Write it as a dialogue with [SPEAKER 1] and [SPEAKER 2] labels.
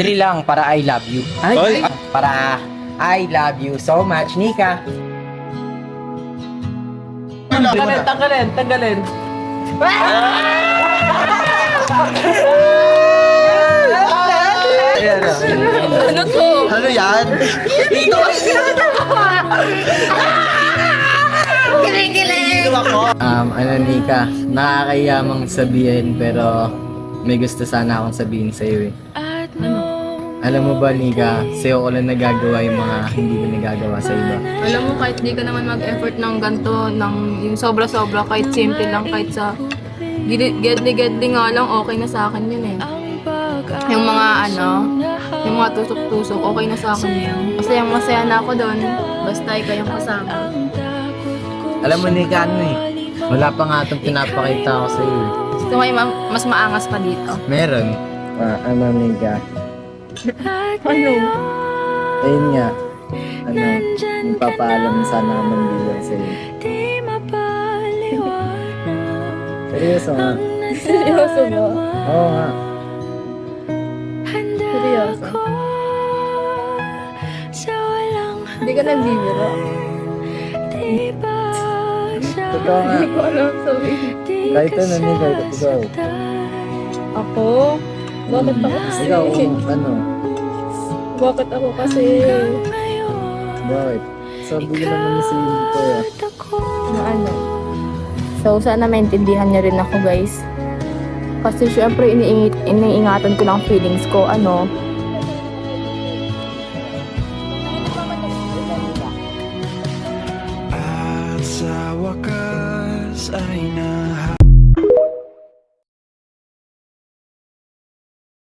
[SPEAKER 1] 3 lang para I love you.
[SPEAKER 2] Ay!
[SPEAKER 1] Para I love you so much, Nika.
[SPEAKER 2] Tanggalin. Ayan na.
[SPEAKER 3] Ano to?
[SPEAKER 2] Ano yan?
[SPEAKER 1] Ano Nika, nakakayamang sabihin pero may gusto sana akong sabihin sa'yo eh. Alam mo ba Nika, sa'yo ko lang nagagawa yung mga hindi ko nagagawa sa iba.
[SPEAKER 3] Alam mo, kahit di ka naman mag-effort ng ganito, ng yung sobra-sobra, kahit simple lang, kahit sa gedli-gedli nga lang, okay na sa akin yun eh. Yung mga yung mga tusok-tusok, okay na sa akin yun. Kasi yung masaya na ako doon, basta ikaw yung kasama.
[SPEAKER 1] Alam mo Nika, ano eh, wala pa nga itong pinapakita ko sa'yo eh.
[SPEAKER 3] Gusto mo yung mas maangas pa dito.
[SPEAKER 1] Meron. Ano Nika,
[SPEAKER 3] Ano?
[SPEAKER 1] ayun nga, papaalam sana ako ng bilang sa'yo. Seryoso nga.
[SPEAKER 3] Seryoso ba?
[SPEAKER 1] Oo nga.
[SPEAKER 3] Seryoso? Hindi ka nagbibiro?
[SPEAKER 1] Totoo nga.
[SPEAKER 3] Hindi ko alam sabihin.
[SPEAKER 1] Kahit ano Nika, ikaw.
[SPEAKER 3] Ako? Bakit ako kasi?
[SPEAKER 1] Ikaw, ano?
[SPEAKER 3] Bakit ako kasi?
[SPEAKER 1] Bakit? Sabi ko naman ni Celine ko eh.
[SPEAKER 3] Ano? So, sana maintindihan niyo rin ako, guys. Kasi syempre, iniingatan ko lang feelings ko, ano.
[SPEAKER 4] At sa wakas ay